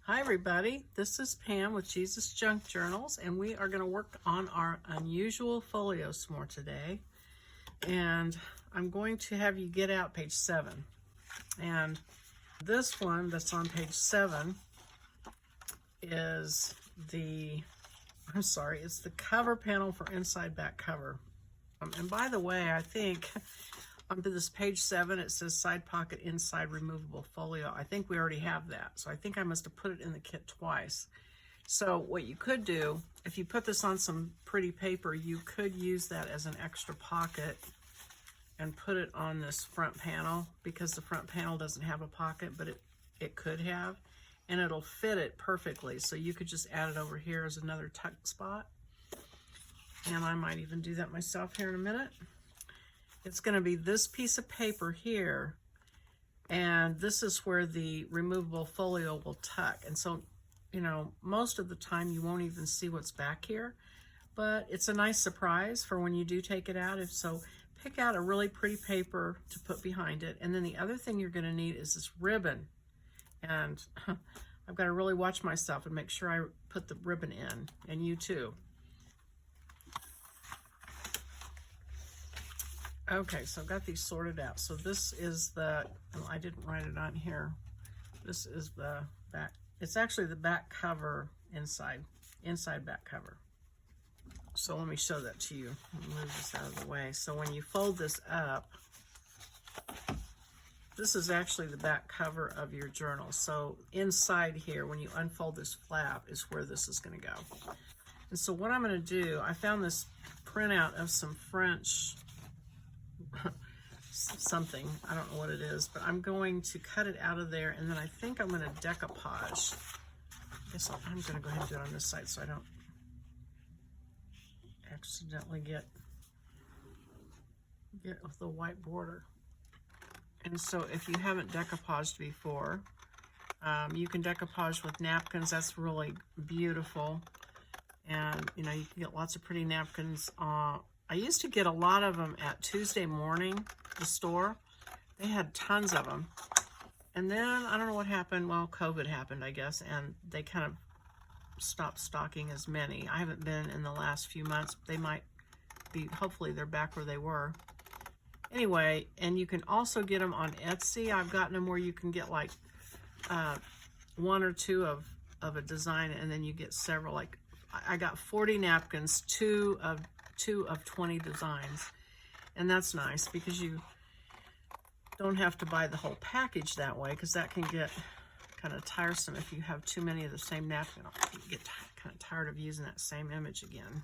Hi everybody, this is Pam with Jesus Junk Journals, and we are going to work on our unusual folio some more today. And I'm going to have you get out page 7. And this one that's on page 7 is it's the cover panel for inside back cover. And by the way, I think on this page 7, it says side pocket inside removable folio. I think we already have that. So I think I must have put it in the kit twice. So what you could do, if you put this on some pretty paper, you could use that as an extra pocket and put it on this front panel, because the front panel doesn't have a pocket, but it could have, and it'll fit it perfectly. So you could just add it over here as another tuck spot. And I might even do that myself here in a minute. It's going to be this piece of paper here, and this is where the removable folio will tuck. And so, you know, most of the time you won't even see what's back here, but it's a nice surprise for when you do take it out. If so, pick out a really pretty paper to put behind it. And then the other thing you're going to need is this ribbon. And I've got to really watch myself and make sure I put the ribbon in, and you too. Okay, so I've got these sorted out. So this is I didn't write it on here. This is the back. It's actually the back cover inside back cover. So let me show that to you. Let me move this out of the way. So when you fold this up, this is actually the back cover of your journal. So inside here, when you unfold this flap, is where this is going to go. And so what I'm going to do, I found this printout of some French something, I don't know what it is, but I'm going to cut it out of there, and then I think I'm going to decoupage. I guess I'm going to go ahead and do it on this side so I don't accidentally get the white border. And so if you haven't decoupaged before, you can decoupage with napkins. That's really beautiful. And you know, you can get lots of pretty napkins. I used to get a lot of them at Tuesday Morning, the store. They had tons of them. And then, I don't know what happened. Well, COVID happened, I guess, and they kind of stopped stocking as many. I haven't been in the last few months. They might be, hopefully they're back where they were. Anyway, and you can also get them on Etsy. I've gotten them where you can get like 1 or 2 of a design, and then you get several. Like, I got 40 napkins, 2 of 20 designs, and that's nice because you don't have to buy the whole package that way, because that can get kind of tiresome if you have too many of the same napkin. You get kind of tired of using that same image again.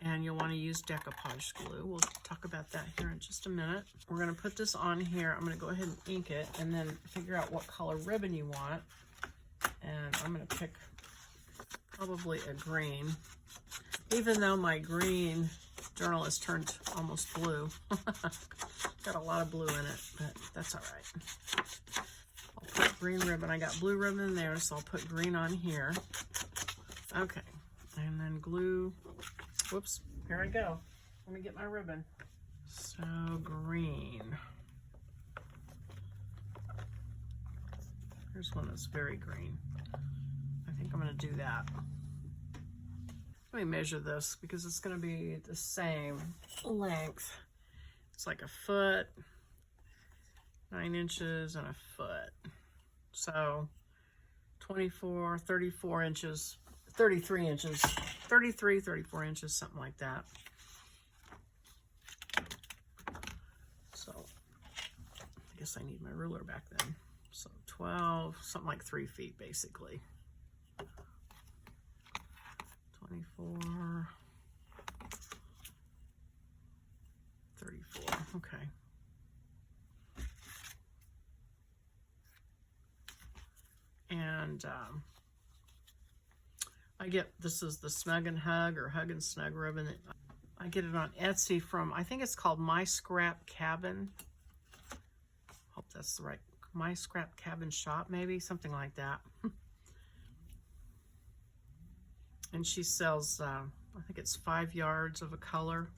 And you'll want to use decoupage glue. We'll talk about that here in just a minute. We're going to put this on here. I'm going to go ahead and ink it, and then figure out what color ribbon you want. And I'm going to pick probably a green, even though my green journal has turned almost blue. Got a lot of blue in it, but that's all right. I'll put green ribbon. I got blue ribbon in there, so I'll put green on here. Okay, and then glue. Whoops, here I go. Let me get my ribbon. So green. Here's one that's very green. I think I'm going to do that. Let me measure this because it's going to be the same length. It's like 1 foot, 9 inches, and 1 foot. So 24, 34 inches, 33 inches, 33, 34 inches, something like that. So I guess I need my ruler back then. So 12, something like 3 feet basically. 24, 34, okay. And I get, this is the Snug and Hug or Hug and Snug ribbon. I get it on Etsy from, I think it's called My Scrap Cabin. Hope that's the right, My Scrap Cabin Shop, maybe, something like that. And she sells, I think it's 5 yards of a color,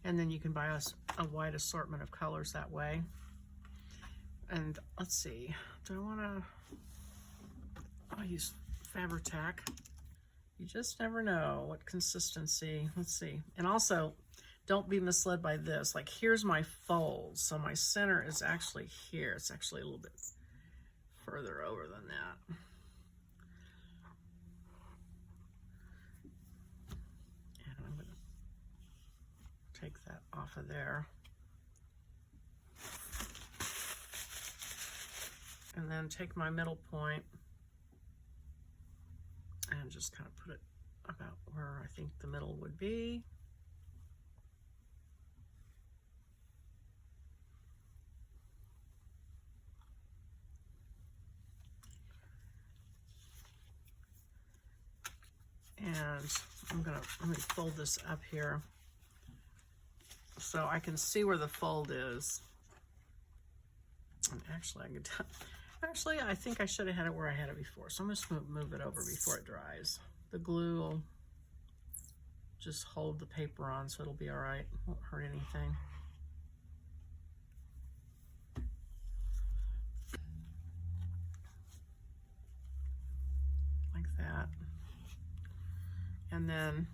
and then you can buy a wide assortment of colors that way. And let's see, do I want to, I'll use Fabri-Tac. You just never know what consistency. Let's see. And also, don't be misled by this. Like, here's my folds. So my center is actually here. It's actually a little bit further over than that. And I'm going to take that off of there. And then take my middle point and just kind of put it about where I think the middle would be. And let me fold this up here so I can see where the fold is. And actually, I think I should have had it where I had it before. So I'm just going to move it over before it dries. The glue will just hold the paper on, so it'll be all right. Won't hurt anything. Like that. And then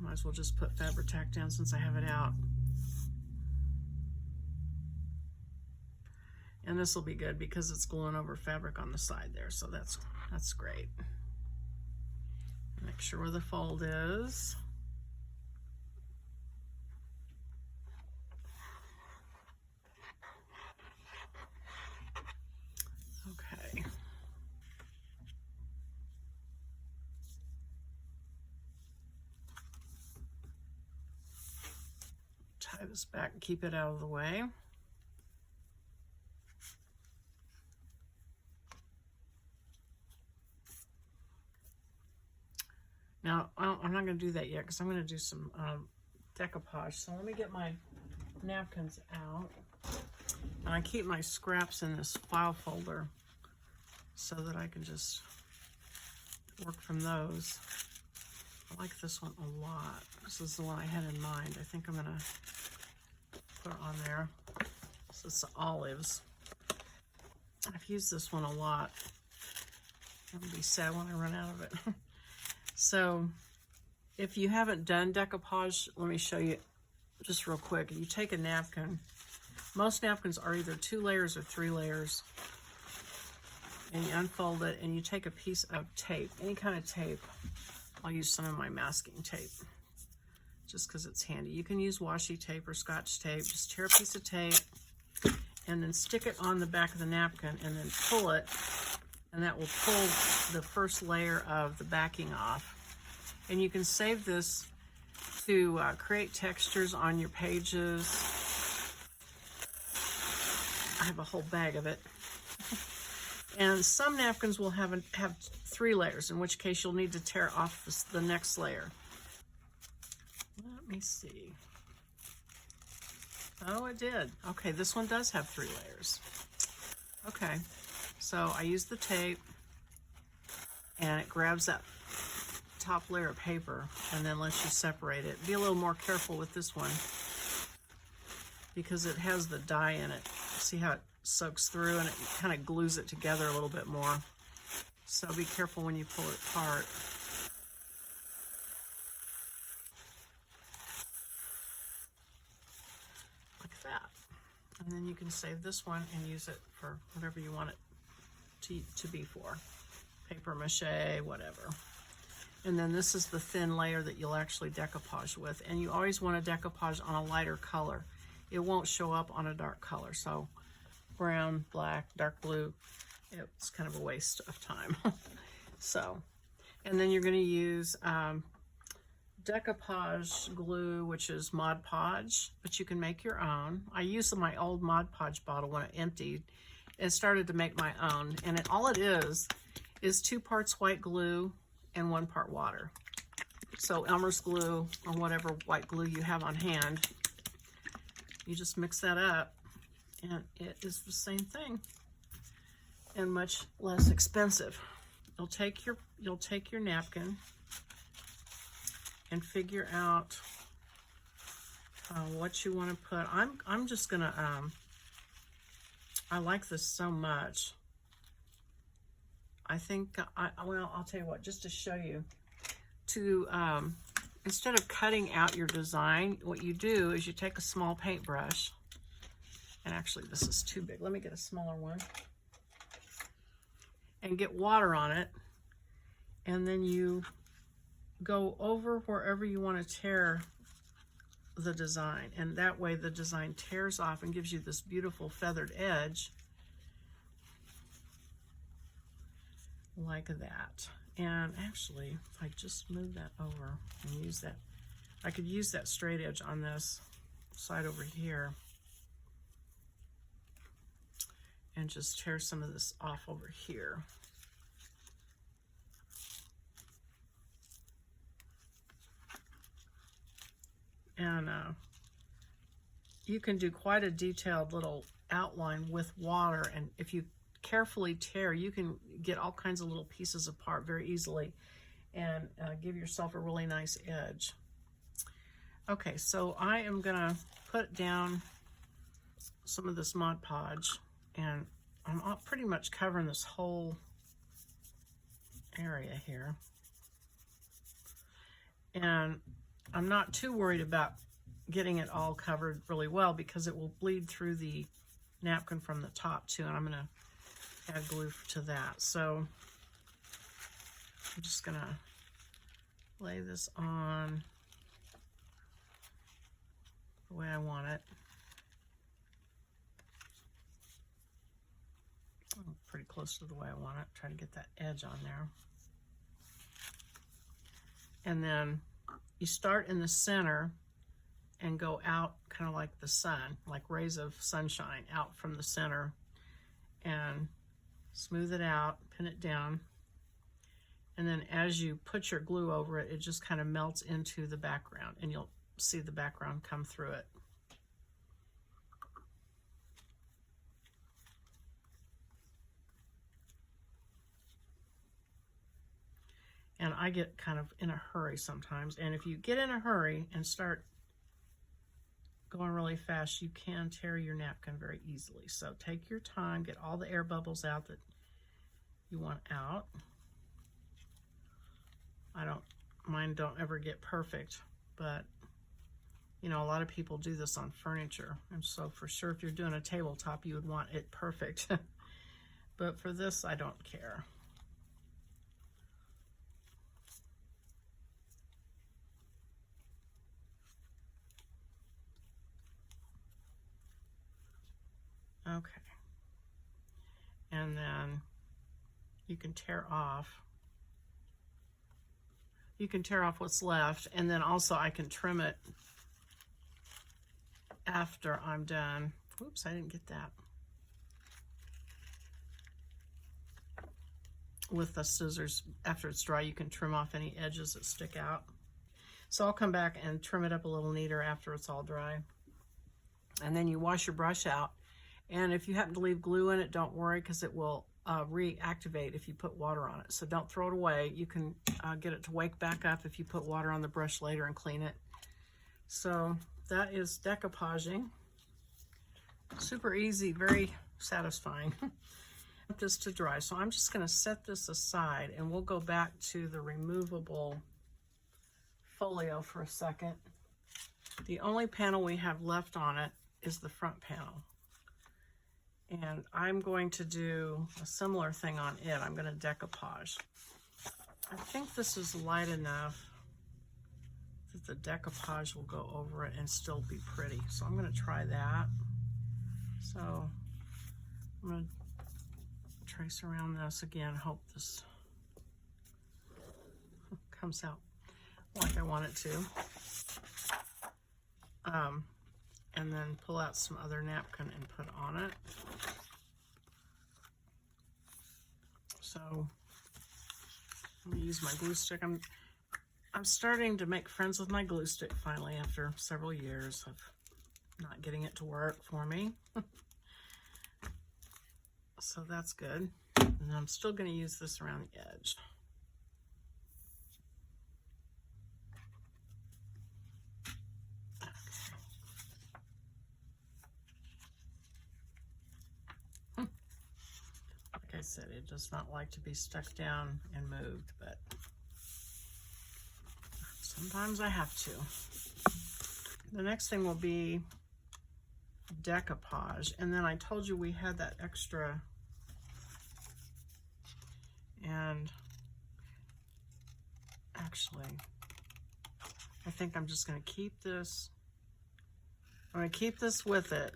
might as well just put Fabri-Tac down since I have it out. And this will be good because it's gluing over fabric on the side there, so that's great. Make sure where the fold is. Okay. Tie this back and keep it out of the way. Now, I'm not going to do that yet because I'm going to do some decoupage. So let me get my napkins out. And I keep my scraps in this file folder so that I can just work from those. I like this one a lot. This is the one I had in mind. I think I'm going to put it on there. This is the olives. I've used this one a lot. I'm going to be sad when I run out of it. So if you haven't done decoupage, let me show you just real quick. You take a napkin. Most napkins are either 2 layers or 3 layers. And you unfold it and you take a piece of tape, any kind of tape. I'll use some of my masking tape just because it's handy. You can use washi tape or Scotch tape. Just tear a piece of tape and then stick it on the back of the napkin and then pull it. And that will pull the first layer of the backing off. And you can save this to create textures on your pages. I have a whole bag of it. And some napkins will have 3 layers, in which case you'll need to tear off the next layer. Let me see. Oh, it did. Okay, this one does have 3 layers. Okay. So I use the tape and it grabs that top layer of paper and then lets you separate it. Be a little more careful with this one because it has the dye in it. See how it soaks through and it kind of glues it together a little bit more. So be careful when you pull it apart. Like that. And then you can save this one and use it for whatever you want it to be for. Paper mache, whatever. And then this is the thin layer that you'll actually decoupage with. And you always want to decoupage on a lighter color. It won't show up on a dark color. So brown, black, dark blue, it's kind of a waste of time. So, and then you're going to use decoupage glue, which is Mod Podge, but you can make your own. I used my old Mod Podge bottle when it emptied and started to make my own. And all it is 2 parts white glue and 1 part water. So Elmer's glue or whatever white glue you have on hand, you just mix that up and it is the same thing and much less expensive. You'll take your napkin and figure out what you want to put. I'm just gonna I like this so much. I think, well, I'll tell you what, just to show you, instead of cutting out your design, what you do is you take a small paintbrush, and actually this is too big. Let me get a smaller one, and get water on it, and then you go over wherever you want to tear the design, and that way the design tears off and gives you this beautiful feathered edge like that. And actually, if I just move that over and use that, I could use that straight edge on this side over here and just tear some of this off over here. And you can do quite a detailed little outline with water, and if you carefully tear, you can get all kinds of little pieces apart very easily and give yourself a really nice edge. Okay, so I am gonna put down some of this Mod Podge, and I'm pretty much covering this whole area here. And I'm not too worried about getting it all covered really well because it will bleed through the napkin from the top too, and I'm gonna add glue to that. So I'm just gonna lay this on the way I want it. Pretty close to the way I want it. Try to get that edge on there. And then you start in the center and go out kind of like the sun, like rays of sunshine out from the center, and smooth it out, pin it down, and then as you put your glue over it, it just kind of melts into the background, and you'll see the background come through it. And I get kind of in a hurry sometimes, and if you get in a hurry and start going really fast, you can tear your napkin very easily. So take your time, get all the air bubbles out that you want out. Mine don't ever get perfect, but you know, a lot of people do this on furniture, and so for sure if you're doing a tabletop, you would want it perfect. But for this, I don't care. Okay, and then you can tear off what's left, and then also I can trim it after I'm done. Oops, I didn't get that. With the scissors, after it's dry, you can trim off any edges that stick out. So I'll come back and trim it up a little neater after it's all dry. And then you wash your brush out. And if you happen to leave glue in it, don't worry, because it will reactivate if you put water on it. So don't throw it away. You can get it to wake back up if you put water on the brush later and clean it. So that is decoupaging. Super easy, very satisfying. Want this to dry. So I'm just going to set this aside, and we'll go back to the removable folio for a second. The only panel we have left on it is the front panel. And I'm going to do a similar thing on it. I'm going to decoupage. I think this is light enough that the decoupage will go over it and still be pretty. So I'm going to try that. So I'm going to trace around this again. Hope this comes out like I want it to. And then pull out some other napkin and put on it. So I'm gonna use my glue stick. I'm starting to make friends with my glue stick finally after several years of not getting it to work for me. So that's good. And I'm still gonna use this around the edge. I said, it does not like to be stuck down and moved, but sometimes I have to. The next thing will be decoupage, and then I told you we had that extra, and actually I think I'm just going to keep this. I'm going to keep this with it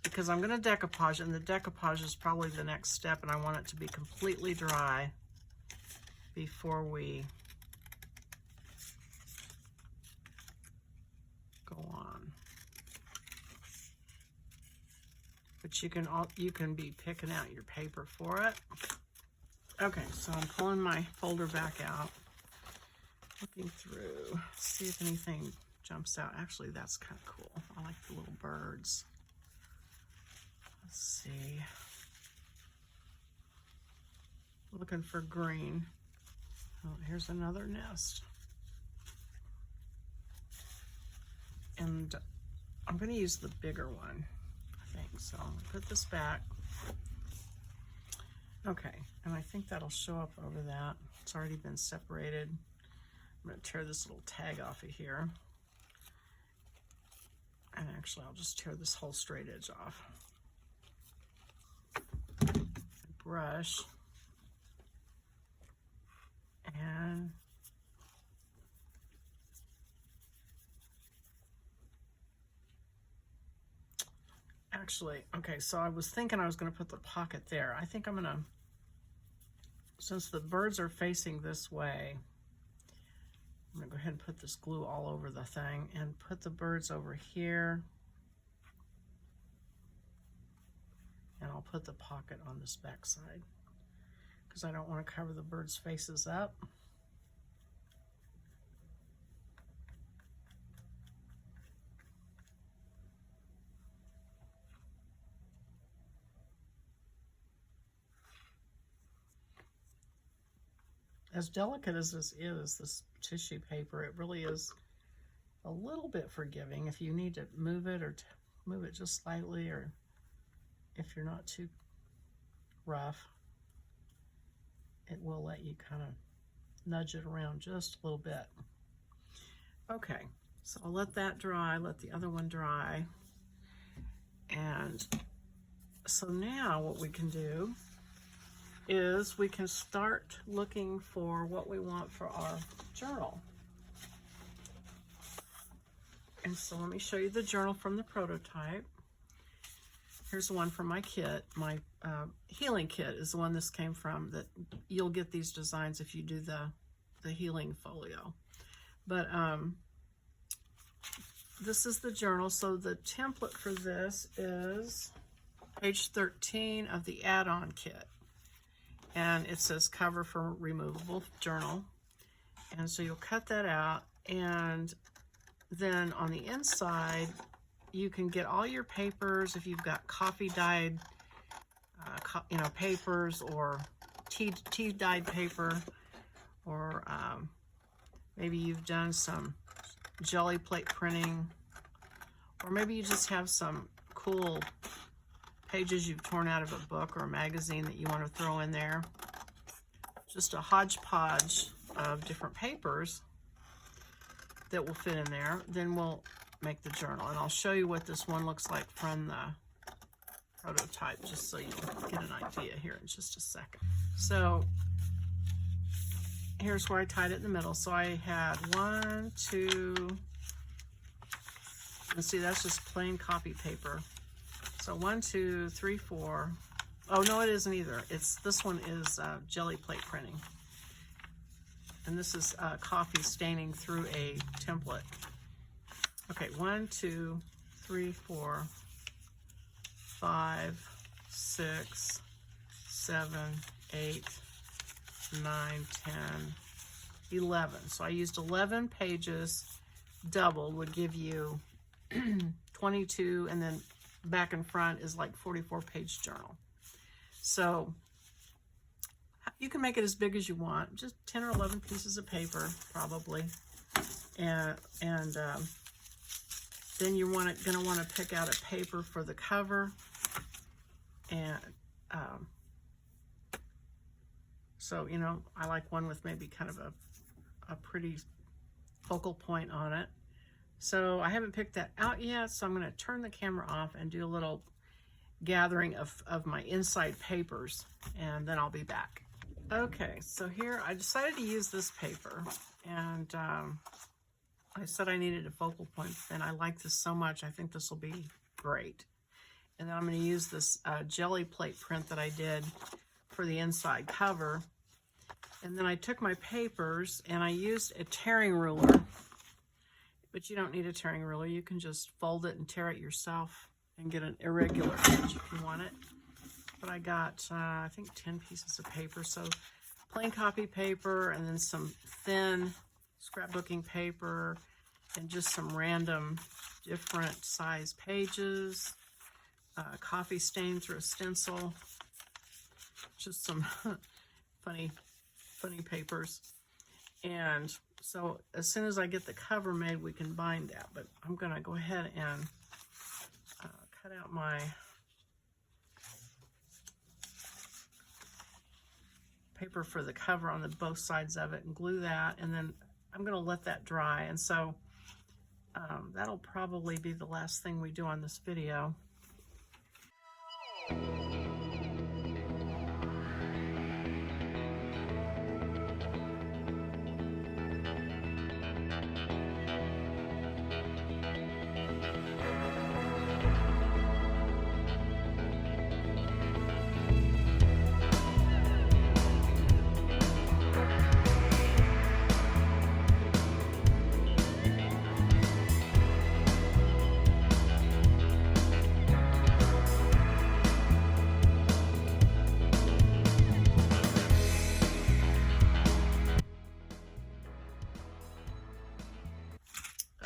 because I'm going to decoupage, and the decoupage is probably the next step, and I want it to be completely dry before we go on. But you can be picking out your paper for it. Okay, so I'm pulling my folder back out, looking through, see if anything jumps out. Actually, that's kind of cool. I like the little birds. Let's see. Looking for green. Oh, here's another nest. And I'm going to use the bigger one, I think. So I'm going to put this back. Okay, and I think that'll show up over that. It's already been separated. I'm going to tear this little tag off of here. And actually, I'll just tear this whole straight edge off. Brush. And actually, okay, so I was thinking I was going to put the pocket there. I think I'm going to, since the birds are facing this way, I'm going to go ahead and put this glue all over the thing and put the birds over here. And I'll put the pocket on this back side because I don't want to cover the birds' faces up. As delicate as this is, this tissue paper, it really is a little bit forgiving if you need to move it or move it just slightly, or if you're not too rough, it will let you kind of nudge it around just a little bit. Okay, so I'll let that dry, let the other one dry. And so now what we can do is we can start looking for what we want for our journal. And so let me show you the journal from the prototype. Here's the one from my kit. My healing kit is the one this came from. That you'll get these designs if you do the healing folio. But this is the journal. So the template for this is page 13 of the add-on kit. And it says cover for removable journal. And so you'll cut that out, and then on the inside you can get all your papers. If you've got coffee dyed papers, or tea dyed paper, or maybe you've done some jelly plate printing, or maybe you just have some cool pages you've torn out of a book or a magazine that you want to throw in there. Just a hodgepodge of different papers that will fit in there. Then we'll make the journal, and I'll show you what this one looks like from the prototype, just so you get an idea here in just a second. So here's where I tied it in the middle. So I had 1, 2, and see, that's just plain copy paper. So 1, 2, 3, 4. Oh no, it isn't either. This one is jelly plate printing, and this is coffee staining through a template. Okay, 1, 2, 3, 4, 5, 6, 7, 8, 9, 10, 11. So I used 11 pages. Doubled would give you 22, and then back and front is like 44-page journal. So you can make it as big as you want, just 10 or 11 pieces of paper probably, and then you're going to want to pick out a paper for the cover, and So, you know, I like one with maybe kind of a pretty focal point on it. So I haven't picked that out yet, so I'm going to turn the camera off and do a little gathering of my inside papers, and then I'll be back. Okay, so here I decided to use this paper, and I said I needed a focal point, and I like this so much. I think this will be great. And then I'm going to use this jelly plate print that I did for the inside cover. And then I took my papers and I used a tearing ruler, but you don't need a tearing ruler. You can just fold it and tear it yourself and get an irregular edge if you want it. But I got, I think 10 pieces of paper. So plain copy paper, and then some thin scrapbooking paper, and just some random different size pages, coffee stain through a stencil, just some funny papers. And so as soon as I get the cover made, we can bind that. But I'm gonna go ahead and cut out my paper for the cover on both sides of it and glue that, and then I'm gonna let that dry. And so that'll probably be the last thing we do on this video.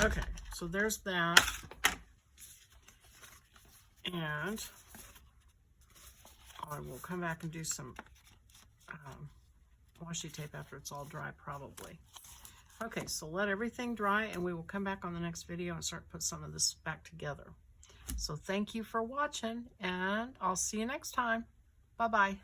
Okay, so there's that, and I will come back and do some washi tape after it's all dry, probably. Okay, so let everything dry, and we will come back on the next video and start put some of this back together. So thank you for watching, and I'll see you next time. Bye-bye.